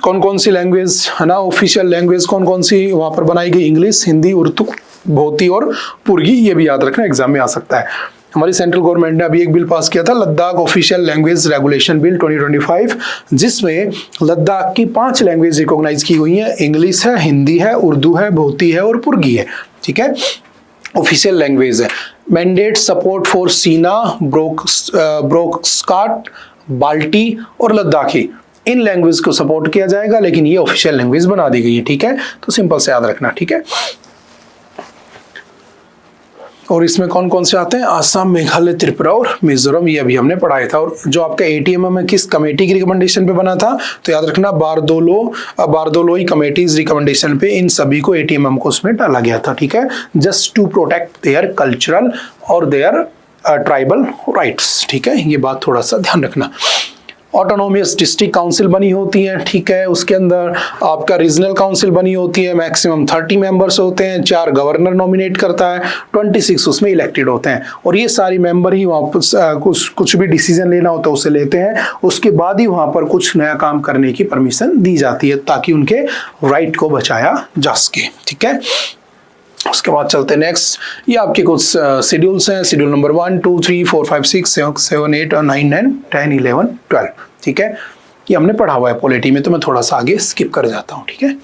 कौन कौन सी लैंग्वेज, है ना, ऑफिशियल लैंग्वेज कौन कौन सी वहां पर बनाई गई, इंग्लिश, हिंदी, उर्दू, भोती और पुर्गी, ये भी याद रखना, एग्जाम में आ सकता है। हमारी सेंट्रल गवर्नमेंट ने अभी एक बिल पास किया था, Ladakh official language regulation bill 2025, जिसमें लद्दाख की 5 लैंग्वेज रिकॉग्नाइज की हुई है। इंग्लिश है, हिंदी है, उर्दू है, भोती है और पुर्गी है, ठीक है, ऑफिशियल लैंग्वेज है। मैंडेट सपोर्ट फॉर सीना, ब्रोकस्काट, बाल्टी और लद्दाखी, इन लैंग्वेज को सपोर्ट किया जाएगा, लेकिन ये ऑफिशियल लैंग्वेज बना दी गई है, ठीक है। तो सिंपल से याद रखना, ठीक है। और इसमें कौन कौन से आते हैं, आसाम, मेघालय, त्रिपुरा और मिजोरम, ये अभी हमने पढ़ाया था। और जो आपका एटीएमएम में किस कमेटी की रिकमेंडेशन पे बना था, तो याद रखना, बारदोलोई कमेटीज रिकमेंडेशन पे इन सभी को एटीएमएम को उसमें डाला गया था, ठीक है, just to protect their cultural और देयर ट्राइबल राइट्स, ठीक है। ये बात थोड़ा सा ध्यान रखना। ऑटोनोमियस डिस्ट्रिक्ट काउंसिल बनी होती है, ठीक है, उसके अंदर आपका रीजनल काउंसिल बनी होती है, मैक्सिमम 30 मेंबर्स होते हैं, 4 गवर्नर नॉमिनेट करता है, 26 उसमें इलेक्टेड होते हैं, और ये सारी मेंबर ही वहाँ कुछ भी डिसीजन लेना होता है उसे लेते हैं। उसके बाद ही वहाँ पर कुछ नया काम करने की परमिशन दी जाती है, ताकि उनके राइट को बचाया जा सके, ठीक है। उसके बाद चलते हैं नेक्स्ट, ये आपके कुछ शेड्यूल्स हैं, शेड्यूल नंबर 1, 2, 3, 4, 5, 6, 7, 8 और 9, 10, 11, 12, ठीक है। ये हमने पढ़ा हुआ है पॉलिटी में, तो मैं थोड़ा सा आगे स्किप कर जाता हूँ, ठीक है।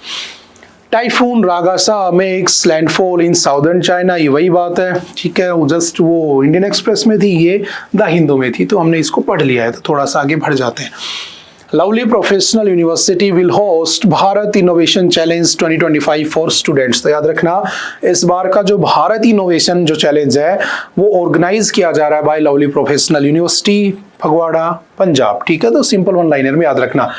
Typhoon Ragasa makes landfall in southern China, ये वही बात है, ठीक है, वो जस्ट वो इंडियन एक्सप्रेस में थी, ये द हिंदू में थी, तो हमने इसको पढ़ लिया है। तो थोड़ा सा आगे बढ़ जाते हैं। Lovely professional university will host Bharat innovation challenge 2025 for students. तो याद रखना, इस बार का जो भारत इनोवेशन जो चैलेंज है वो ऑर्गेनाइज किया जा रहा है by lovely professional university, Phagwara, Punjab, ठीक है। तो सिंपल 1 लाइनर में याद रखना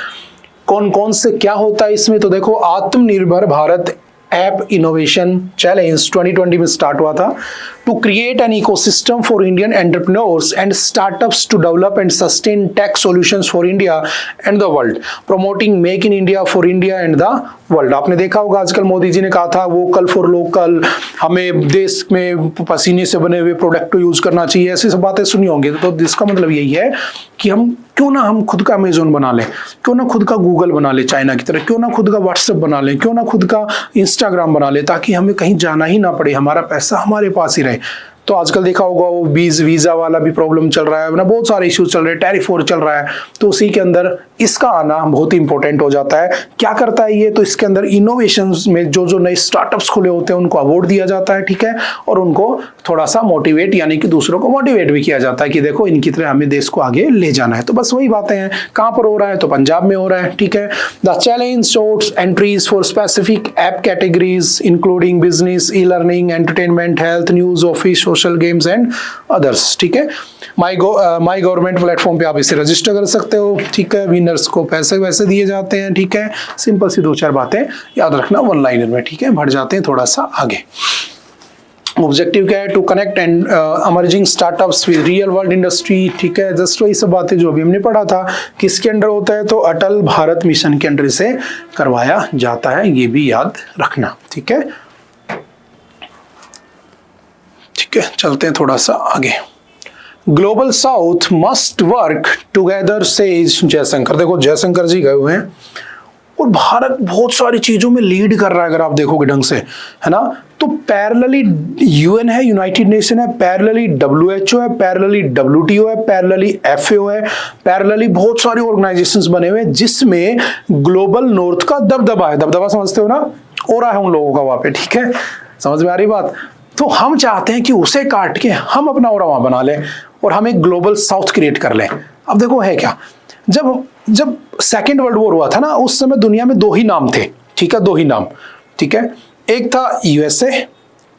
कौन कौन से क्या होता है इसमें। तो देखो, आत्मनिर्भर भारत ऐप इनोवेशन चैलेंज 2020 में स्टार्ट हुआ था, to create an ecosystem for Indian entrepreneurs and startups to develop and sustain tech solutions for India and the world, promoting make in India for India and the world. आपने देखा होगा आजकल मोदी जी ने कहा था वोकल फॉर लोकल, हमें देश में पसीने से बने हुए प्रोडक्ट को यूज करना चाहिए, ऐसी सब बातें सुनी होंगी। तो इसका मतलब यही है कि हम क्यों ना हम खुद का अमेजोन बना लें, क्यों ना खुद का गूगल बना ले चाइना की तरह, क्यों ना खुद का व्हाट्सएप बना लें, क्यों ना खुद का इंस्टाग्राम बना ले, ताकि हमें कहीं जाना ही ना पड़े, हमारा पैसा हमारे पास ही रहे। तो आजकल देखा होगा वो वीजा वाला भी प्रॉब्लम चल रहा है ना, बहुत सारे इश्यूज चल रहे हैं, टैरिफ वॉर चल रहा है, तो उसी के अंदर इसका आना बहुत ही इंपॉर्टेंट हो जाता है। क्या करता है ये, तो इसके अंदर इनोवेशंस में जो जो नए स्टार्टअप्स खुले होते हैं उनको अवार्ड दिया जाता है, ठीक है, और उनको थोड़ा सा मोटिवेट यानी कि दूसरों को मोटिवेट भी किया जाता है कि देखो इनकी तरह हमें देश को आगे ले जाना है। तो बस वही बातें हैं। कहाँ पर हो रहा है, तो पंजाब में हो रहा है, ठीक है। The challenge shorts entries for specific app categories including business, e learning, entertainment, health, news, office, social games and others, ठीक है। माई गवर्नमेंट प्लेटफॉर्म पे आप इसे रजिस्टर कर सकते हो, ठीक है। विनर्स को पैसे वैसे दिए जाते हैं, ठीक है। सिंपल सी 2-4 बातें याद रखना वन लाइनर में, ठीक है। बढ़ जाते हैं थोड़ा सा आगे। ऑब्जेक्टिव क्या है, to connect and emerging startups with real world industry, ठीक है। जस्ट वही सब बातें जो अभी हमने पढ़ा था, किसके अंडर होता है, तो अटल भारत मिशन के अंडर से करवाया जाता है, ये भी याद रखना, ठीक है। ठीक है, चलते हैं थोड़ा सा आगे। Global south must work together says Jaishankar. देखो जयशंकर जी गए हुए हैं और भारत बहुत सारी चीजों में लीड कर रहा है, अगर आप देखोगे ढंग से, है ना। तो पैरेलली यूएन है, यूनाइटेड नेशन है, पैरेलली डब्ल्यूएचओ है, पैरेलली डब्ल्यूटीओ है, पैरेलली एफएओ है, पैरेलली बहुत सारे ऑर्गेनाइजेशंस बने हुए हैं जिसमें ग्लोबल नॉर्थ का दबदबा है। दबदबा समझते हो ना, हो रहा है उन लोगों का वहां पे, ठीक है। समझ में आ रही बात। तो हम चाहते हैं कि उसे काट के हम अपना और वहां बना लें और हम एक ग्लोबल साउथ क्रिएट कर लें। अब देखो है क्या, जब सेकेंड वर्ल्ड वॉर हुआ था ना, उस समय दुनिया में 2 ही नाम थे, ठीक है, 2 ही नाम, ठीक है। एक था यूएसए,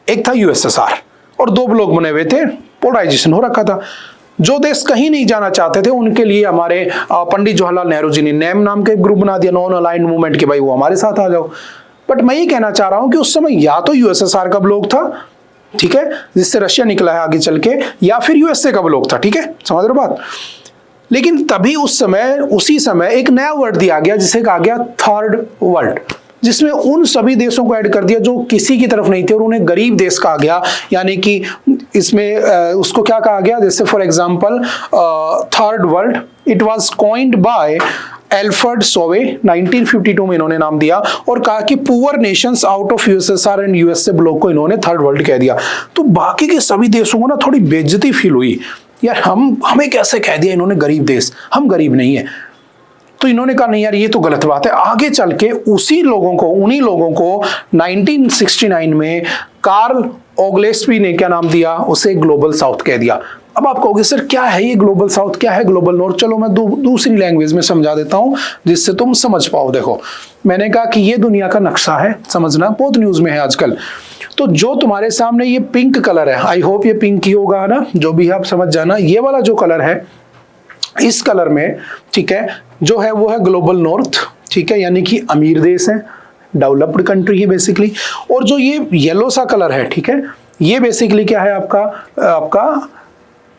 एक था यूएसएसआर, और 2 ब्लॉक बने हुए थे, पोलराइजेशन हो रखा था। जो देश कहीं नहीं जाना चाहते थे उनके लिए हमारे पंडित जवाहरलाल नेहरू जी ने नैम नाम का एक ग्रुप बना दिया, नॉन अलाइंड मूवमेंट, के भाई वो हमारे साथ आ जाओ। बट मैं ये कहना चाह रहा हूं कि उस समय या तो यूएसएसआर का ब्लॉक था, ठीक है, जिससे रशिया निकला है आगे चल के, या फिर यूएसए का ब्लॉक था, ठीक है, समझ रहे हो बात। लेकिन तभी उसी समय एक नया वर्ड दिया गया जिसे कहा गया थर्ड वर्ल्ड, जिसमें उन सभी देशों को ऐड कर दिया जो किसी की तरफ नहीं थे और उन्हें गरीब देश कहा गया। यानी कि इसमें उसको क्या कहा गया, जैसे for example third world, it was coined by Alfred Sauvy, 1952 में इन्होंने नाम दिया और कहा कि poor nations out of USSR and USA bloc को इन्होंने थर्ड वर्ल्ड कह दिया। तो बाकी के सभी देशों को ना थोड़ी बेइज्जती फील हुई, यार हमें कैसे कह दिया इन्होंने गरीब देश, हम गरीब नहीं है। तो इन्होंने कहा नहीं यार ये तो गलत बात है। आगे चल के उन्हीं लोगों को 1969 में कार्ल ओग्लेस्पी ने क्या नाम दिया, उसे ग्लोबल साउथ कह दिया। अब आप कहोगे सर क्या है ये ग्लोबल साउथ, क्या है ग्लोबल नॉर्थ? चलो मैं दूसरी लैंग्वेज में समझा देता हूं जिससे तुम समझ पाओ। देखो मैंने कहा कि ये दुनिया का नक्शा है, समझना, बहुत न्यूज में है आजकल। तो जो तुम्हारे सामने ये पिंक कलर है, आई होप ये पिंक ही होगा ना, जो भी आप समझ जाना, ये वाला जो कलर है, इस कलर में, ठीक है, जो है वो है ग्लोबल नॉर्थ, ठीक है, यानी कि अमीर देश है, डेवलप्ड कंट्री है बेसिकली। और जो ये येलो सा कलर है, ठीक है, ये बेसिकली क्या है, आपका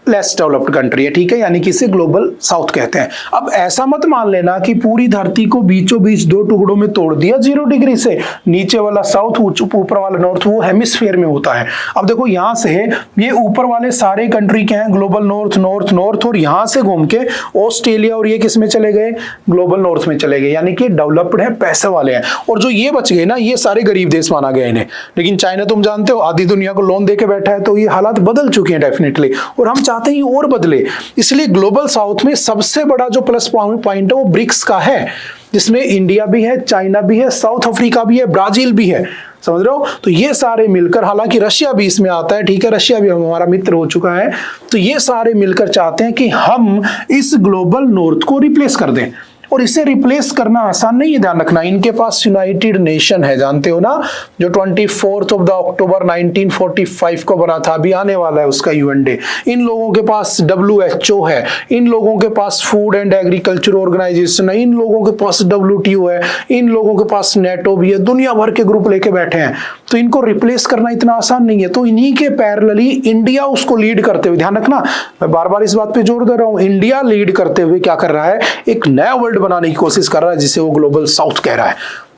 लेस डेवलप्ड कंट्री है, ठीक है, यानी कि इसे ग्लोबल साउथ कहते हैं। अब ऐसा मत मान लेना कि पूरी धरती को बीचों बीच 2 टुकड़ों में तोड़ दिया 0 डिग्री से, नीचे वाला साउथ ऊपर वाला नॉर्थ, वो हेमिस्फीयर में होता है। अब देखो यहां से ये ऊपर वाले सारे कंट्री क्या है, ग्लोबल नॉर्थ नॉर्थ नॉर्थ, और यहां से घूम के ऑस्ट्रेलिया और ये किस में चले गए, ग्लोबल नॉर्थ में चले गए, यानी कि डेवलप्ड है, पैसे वाले हैं। और जो ये बच गए ना, ये सारे गरीब देश माना गया इन्हें। लेकिन चाइना तुम जानते हो आधी दुनिया को लोन देके बैठा है, तो ये हालात बदल चुके हैं डेफिनेटली, और हम चाहते हैं और बदले। इसलिए ग्लोबल साउथ में सबसे बड़ा जो प्लस पॉइंट है वो ब्रिक्स का है, जिसमें इंडिया भी है, चाइना भी है, साउथ अफ्रीका भी है, ब्राजील भी है, समझ रहे हो। तो ये सारे मिलकर, हालांकि रशिया भी इसमें आता है, ठीक है, रशिया भी हमारा मित्र हो चुका है, तो ये सारे मिलकर चाहते हैं कि हम इस ग्लोबल नॉर्थ को रिप्लेस कर दें। और इसे रिप्लेस करना आसान नहीं है, ध्यान रखना। इनके पास यूनाइटेड नेशन है, जानते हो ना, जो 24 अक्टूबर 1945 को बना था, अभी आने वाला है उसका यूएन डे। इन लोगों के पास WHO है, इन लोगों के पास फूड एंड एग्रीकल्चर ऑर्गेनाइजेशन है, इन लोगों के पास WTO है, इन लोगों के पास NATO भी है, दुनिया भर के ग्रुप लेके बैठे हैं। तो इनको रिप्लेस करना इतना आसान नहीं है। तो इन्हीं के पैरेलली इंडिया उसको लीड करते हुए, ध्यान रखना, मैं बार बार इस बात पे जोर दे रहा हूं, इंडिया लीड करते हुए क्या कर रहा है, एक नया वर्ल्ड बनाने की कोशिश कर रहा है, जिसे वो ग्लोबल साउथ कह रहा है।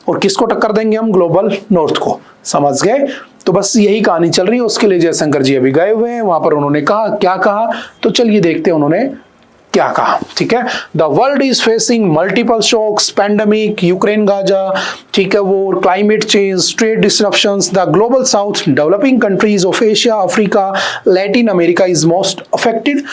और किसको टक्कर देंगे हम, ग्लोबल नॉर्थ को, समझ गए। तो बस यही कहानी चल रही है। उसके लिए जयशंकर जी अभी गए हुए हैं वहां पर, उन्होंने कहा, क्या कहा, तो चलिए देखते हैं उन्होंने क्या कहा, ठीक है। The world is facing multiple shocks, pandemic, Ukraine Gaza, ठीक है, वो climate change, trade disruptions, the global south, developing countries of Asia, Africa, Latin America is most affected.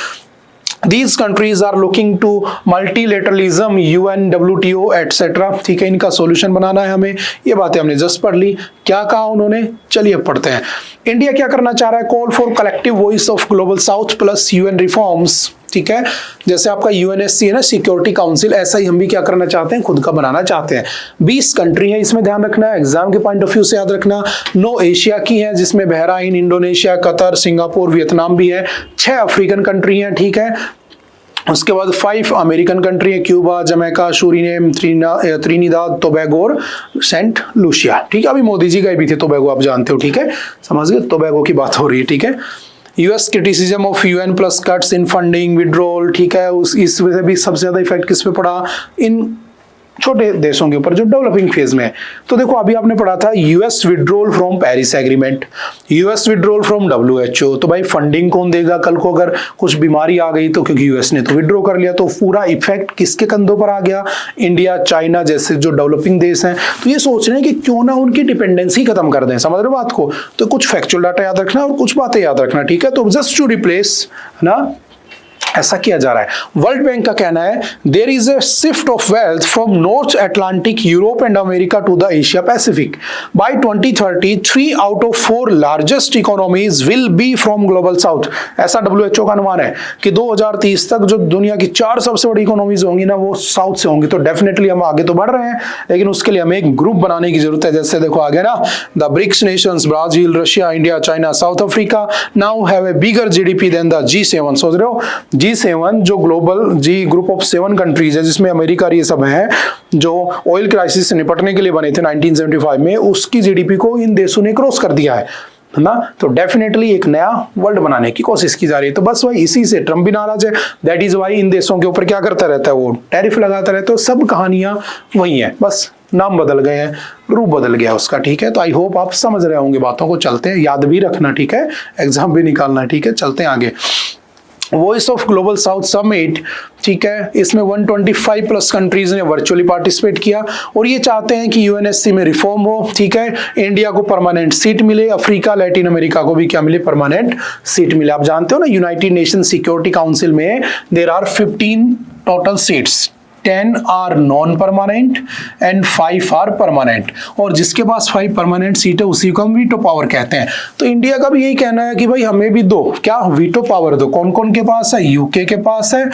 These countries are looking to multilateralism, UN, WTO, etc. ठीक है, इनका सॉल्यूशन बनाना है हमें. ये बातें हमने जस्ट पढ़ ली. क्या कहा उन्होंने, चलिए अब पढ़ते हैं. इंडिया क्या करना चाह रहा है, call for collective voice of global south plus UN reforms. ठीक है, जैसे आपका UNSC है ना, सिक्योरिटी काउंसिल, ऐसा ही हम भी क्या करना चाहते हैं, खुद का बनाना चाहते हैं. 20 कंट्री है, इसमें ध्यान रखना है, एग्जाम के पॉइंट ऑफ व्यू से याद रखना. 9 एशिया की है, जिसमें Bahrain, Indonesia, Qatar, Singapore, Vietnam भी है. 6 अफ्रीकन कंट्री हैं, ठीक है. उसके बाद 5 अमेरिकन कंट्री है, Cuba, Jamaica, Suriname, Trinidad, Tobago और सेंट लूसिया. ठीक है, अभी मोदी जी गए भी थे टोबैगो, आप जानते हो. ठीक है, समझ गए, टोबैगो की बात हो रही है. ठीक है, US criticism of UN plus cuts in funding, withdrawal. ठीक है, इस वजह से भी सबसे ज्यादा इफेक्ट किस पे पड़ा, इन छोटे देशों के ऊपर जो डेवलपिंग फेज में है. तो देखो अभी आपने पढ़ा था US withdrawal from Paris agreement, US withdrawal from WHO. तो भाई फंडिंग कौन देगा कल को अगर कुछ बीमारी आ गई तो, क्योंकि US ने तो विड्रॉ कर लिया. तो पूरा इफेक्ट किसके कंधों पर आ गया, इंडिया, चाइना जैसे जो डेवलपिंग देश हैं. तो ये सोच रहे हैं कि क्यों ना उनकी डिपेंडेंसी खत्म कर दें. समझ रहे बात को. तो कुछ फैक्चुअल डाटा याद रखना और कुछ बातें याद रखना. ठीक है, तो जस्ट टू रिप्लेस ना, ऐसा किया जा रहा है. वर्ल्ड बैंक का कहना है there is a shift of wealth from north Atlantic, Europe and America to the Asia Pacific. By 2030 3 out of 4 largest economies will be from global south. ऐसा WHO का अनुमान है कि 2030 तक जो दुनिया की 4 सबसे बड़ी इकोनॉमीज होंगी ना, वो साउथ से होंगी. तो डेफिनेटली हम आगे तो बढ़ रहे हैं, लेकिन उसके लिए हमें एक ग्रुप बनाने की जरूरत है. जैसे देखो आगे ना, the BRICS nations, Brazil, Russia, India, China, South Africa now have a bigger GDP than the G7. सोच रहे हो, G7 जो ग्लोबल ग्रुप ऑफ 7 कंट्रीज है, जिसमें अमेरिका ये सब है, जो ऑयल क्राइसिस से निपटने के लिए बने थे 1975 में, उसकी GDP को इन देशों ने क्रॉस कर दिया है ना. तो डेफिनेटली एक नया वर्ल्ड बनाने की कोशिश की जा रही है. तो बस वही इसी से ट्रम्प भी नाराज है. दैट इज वाई इन देशों के ऊपर क्या करता रहता है, वो टैरिफ लगाता रहता है. तो सब कहानियां वही है, बस नाम बदल गए हैं, रूप बदल गया उसका. ठीक है, तो आई होप आप समझ रहे होंगे बातों को. चलते हैं, याद भी रखना. ठीक है, एग्जाम भी निकालना है. ठीक है, चलते हैं आगे. Voice of global south summit, ठीक है, इसमें 125 प्लस कंट्रीज ने वर्चुअली पार्टिसिपेट किया और ये चाहते हैं कि UNSC में रिफॉर्म हो. ठीक है, इंडिया को परमानेंट सीट मिले, अफ्रीका, लैटिन अमेरिका को भी क्या मिले, परमानेंट सीट मिले. आप जानते हो ना, यूनाइटेड नेशन सिक्योरिटी काउंसिल में there are 15 total seats. 10 are non permanent and 5 are permanent. और जिसके पास 5 परमानेंट सीट है उसी को हम वीटो पावर कहते हैं. तो इंडिया का भी यही कहना है कि भाई हमें भी दो, क्या वीटो पावर दो. कौन कौन के पास है, UK के पास है,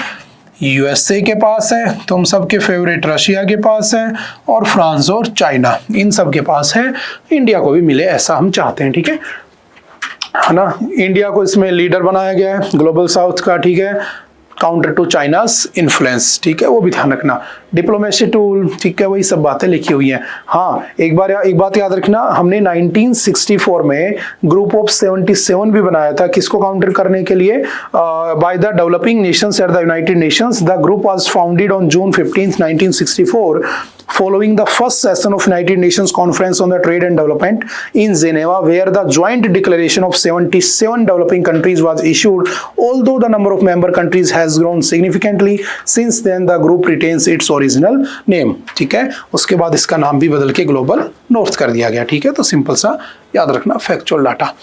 USA के पास है, तुम सबके फेवरेट रशिया के पास है, और फ्रांस और चाइना, इन सब के पास है. इंडिया को भी मिले ऐसा हम चाहते हैं. ठीक है ना, इंडिया को इसमें लीडर बनाया गया है ग्लोबल साउथ का. ठीक है, काउंटर टू चाइनास इन्फ्लुएंस. ठीक है, वो भी ध्यान रखना. डिप्लोमेसी टूल, ठीक है, वही सब बातें लिखी हुई हैं. हाँ, एक बात याद रखना, हमने 1964 में ग्रुप ऑफ 77 भी बनाया था. किसको काउंटर करने के लिए, by the developing Nations at the United Nations. The group was founded on June 15, 1964 following the first session of United Nations Conference on the Trade and Development in Geneva, where the joint declaration of 77 developing countries was issued. Although the number of member countries has grown significantly since then, the group retains its original name. ठीक है, उसके बाद इसका नाम भी बदल के ग्लोबल नॉर्थ कर दिया गया. ठीक है, तो सिंपल सा याद रखना factual data.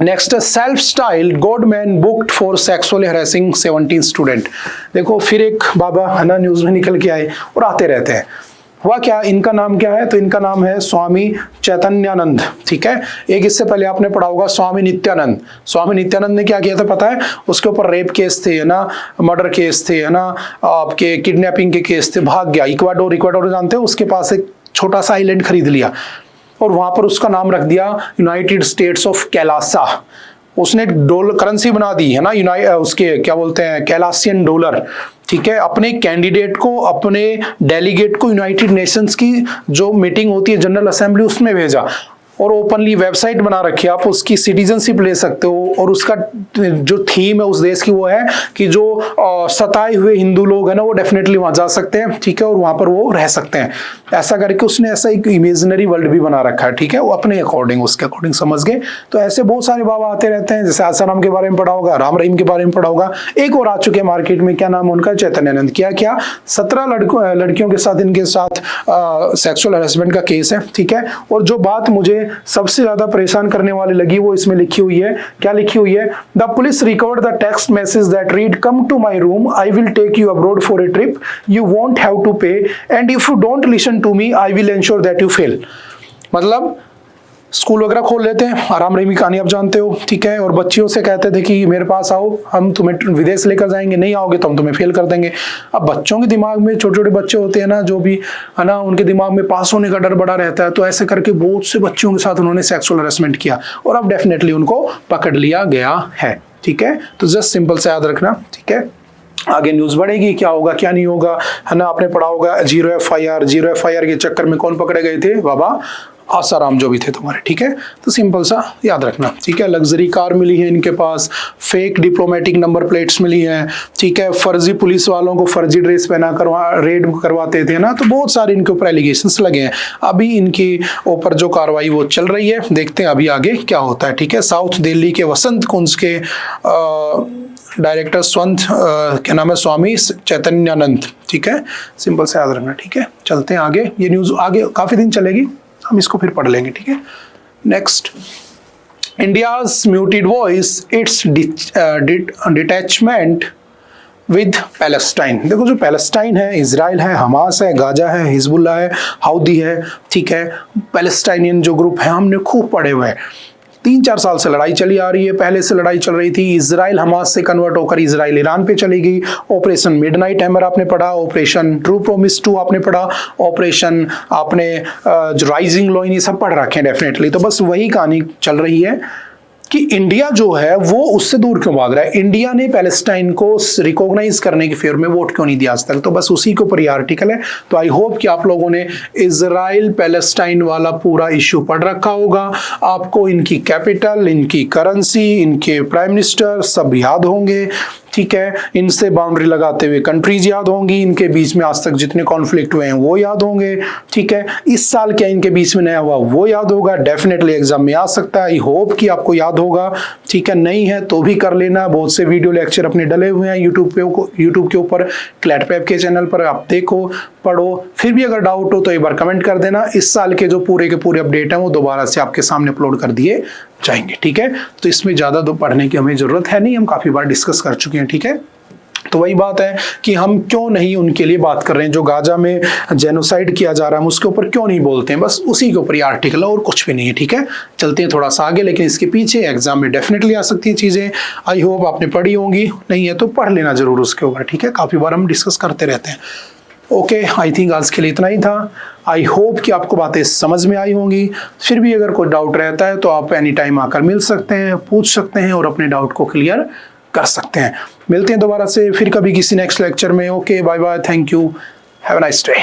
Next, self style godman booked for sexually harassing 17 student. देखो फिर एक बाबा है ना, न्यूज में निकल के आए और आते रहते हैं. हुआ क्या, इनका नाम क्या है, तो इनका नाम है स्वामी चैतन्यानंद. ठीक है, एक इससे पहले आपने पढ़ा होगा स्वामी नित्यानंद. स्वामी नित्यानंद ने क्या किया था पता है, उसके ऊपर रेप केस थे, है ना, मर्डर केस थे, है ना, आपके किडनैपिंग के केस थे, भाग गया. इक्वाडोर जानते हो, उसके पास एक छोटा सा आइलैंड खरीद लिया और वहां पर उसका नाम रख दिया यूनाइटेड स्टेट्स ऑफ कैलासा. उसने डॉलर करेंसी बना दी, है ना, उसके क्या बोलते हैं, कैलासियन डॉलर. ठीक है, अपने कैंडिडेट को, अपने डेलीगेट को यूनाइटेड नेशंस की जो मीटिंग होती है जनरल असेंबली, उसमें भेजा. और ओपनली वेबसाइट बना रखी है, आप उसकी सिटीजनशिप ले सकते हो, और उसका जो थीम है उस देश की वो है कि जो सताए हुए हिंदू लोग हैं ना वो डेफिनेटली वहां जा सकते हैं, ठीक है, और वहां पर वो रह सकते हैं। ऐसा करके उसने ऐसा एक इमेजिनरी वर्ल्ड भी बना रखा है, ठीक है, वो अपने अकॉर्डिंग उसके अकॉर्डिंग समझ गए। तो ऐसे बहुत सारे बाबा आते रहते हैं, जैसे आसाराम के बारे में पढ़ा होगा, राम रहीम के बारे में पढ़ा होगा। एक और आ चुके मार्केट में, क्या नाम है उनका, चैतन्यानंद। क्या 17 लड़कियों के साथ इनके साथ सेक्सुअल हैरेसमेंट का केस है, ठीक है। और जो बात मुझे सबसे ज्यादा परेशान करने वाली लगी वो इसमें लिखी हुई है। क्या लिखी हुई है? The police recovered the text message that read, come to my room, I will take you abroad for a trip, you won't have to pay, and if you don't listen to me I will ensure that you fail. मतलब स्कूल वगैरह खोल लेते हैं, आराम रहीम की कहानी आप जानते हो, ठीक है, और बच्चियों से कहते थे कि मेरे पास आओ, हम तुम्हें विदेश लेकर जाएंगे, नहीं आओगे तो हम तुम्हें फेल कर देंगे। अब बच्चों के दिमाग में, छोटे छोटे बच्चे होते हैं ना जो भी है ना, उनके दिमाग में पास होने का डर बड़ा रहता है। तो ऐसे करके बहुत से बच्चों के साथ उन्होंने सेक्सुअल हैरेसमेंट किया, और अब डेफिनेटली उनको पकड़ लिया गया है, ठीक है। तो जस्ट सिंपल से याद रखना, ठीक है। आगे न्यूज बढ़ेगी, क्या होगा क्या नहीं होगा, है ना। आपने पढ़ा होगा जीरो एफआईआर के चक्कर में कौन पकड़े गए थे? बाबा आसाराम जो भी थे तुम्हारे, ठीक है। तो सिंपल सा याद रखना, ठीक है। लग्जरी कार मिली है इनके पास, फेक डिप्लोमेटिक नंबर प्लेट्स मिली हैं, ठीक है। फर्जी पुलिस वालों को फर्जी ड्रेस पहना कर रेड करवाते थे ना, तो बहुत सारे इनके ऊपर एलिगेशंस लगे हैं। अभी इनके ऊपर जो कार्रवाई वो चल रही है, देखते हैं अभी आगे क्या होता है, ठीक है। साउथ दिल्ली के वसंत कुंज के डायरेक्टर क्या नाम है, स्वामी चैतन्यानंद, ठीक है। सिंपल से याद रखना, ठीक है। चलते हैं आगे, ये न्यूज आगे काफी दिन चलेगी, हम इसको फिर पढ़ लेंगे, ठीक है। Next, India's muted voice, it's detachment with Palestine. देखो जो पैलेस्टाइन है, इजराइल है, हमास है, गाजा है, हिजबुल्ला है, हाउदी है, ठीक है। पैलेस्टाइनियन जो ग्रुप है हमने खूब पढ़े हुए हैं। 3-4 साल से लड़ाई चली आ रही है, पहले से लड़ाई चल रही थी। इजराइल हमास से कन्वर्ट होकर इजराइल ईरान पे चली गई। ऑपरेशन मिडनाइट हैमर आपने पढ़ा, ऑपरेशन ट्रू प्रॉमिस 2 आपने पढ़ा, ऑपरेशन आपने जो राइजिंग लॉइन, ये सब पढ़ रखे हैं डेफिनेटली। तो बस वही कहानी चल रही है कि इंडिया जो है वो उससे दूर क्यों भाग रहा है, इंडिया ने पैलेस्टाइन को रिकॉग्नाइज करने के फेवर में वोट क्यों नहीं दिया आज तक। तो बस उसी के ऊपर ये आर्टिकल है। तो आई होप कि आप लोगों ने इजराइल पैलेस्टाइन वाला पूरा इश्यू पढ़ रखा होगा, आपको इनकी कैपिटल, इनकी करेंसी, इनके प्राइम मिनिस्टर सब याद होंगे, ठीक है। इनसे बाउंड्री लगाते हुए कंट्रीज याद होंगी, इनके बीच में आज तक जितने कॉन्फ्लिक्ट हुए हैं वो याद होंगे, ठीक है। इस साल क्या इनके बीच में नया हुआ वो याद होगा, डेफिनेटली एग्जाम में आ सकता है। आई होप कि आपको याद होगा, ठीक है। नहीं है तो भी कर लेना, बहुत से वीडियो लेक्चर अपने डले हुए हैं यूट्यूब के ऊपर, क्लैटपैप के चैनल पर, आप देखो, पढ़ो। फिर भी अगर डाउट हो तो एक बार कमेंट कर देना। इस साल के जो पूरे के पूरे अपडेट हैं वो दोबारा से आपके सामने अपलोड कर दिए जाएंगे, ठीक है। तो इसमें ज्यादा तो पढ़ने की हमें जरूरत है नहीं, हम काफी बार डिस्कस कर चुके हैं, ठीक है। तो वही बात है कि हम क्यों नहीं उनके लिए बात कर रहे हैं, जो गाजा में जेनोसाइड किया जा रहा है हम उसके ऊपर क्यों नहीं बोलते हैं, बस उसी के ऊपर ये आर्टिकल है और कुछ भी नहीं है, ठीक है। चलते हैं थोड़ा सा आगे, लेकिन इसके पीछे एग्जाम में डेफिनेटली आ सकती है चीजें। आई होप आपने पढ़ी होंगी, नहीं है तो पढ़ लेना जरूर उसके ऊपर, ठीक है। काफी बार हम डिस्कस करते रहते हैं। ओके, आई थिंक आज के लिए इतना ही था। आई होप कि आपको बातें समझ में आई होंगी। फिर भी अगर कोई डाउट रहता है तो आप एनी टाइम आकर मिल सकते हैं, पूछ सकते हैं और अपने डाउट को क्लियर कर सकते हैं। मिलते हैं दोबारा से फिर कभी किसी नेक्स्ट लेक्चर में। Okay, bye bye, thank you, have a nice day.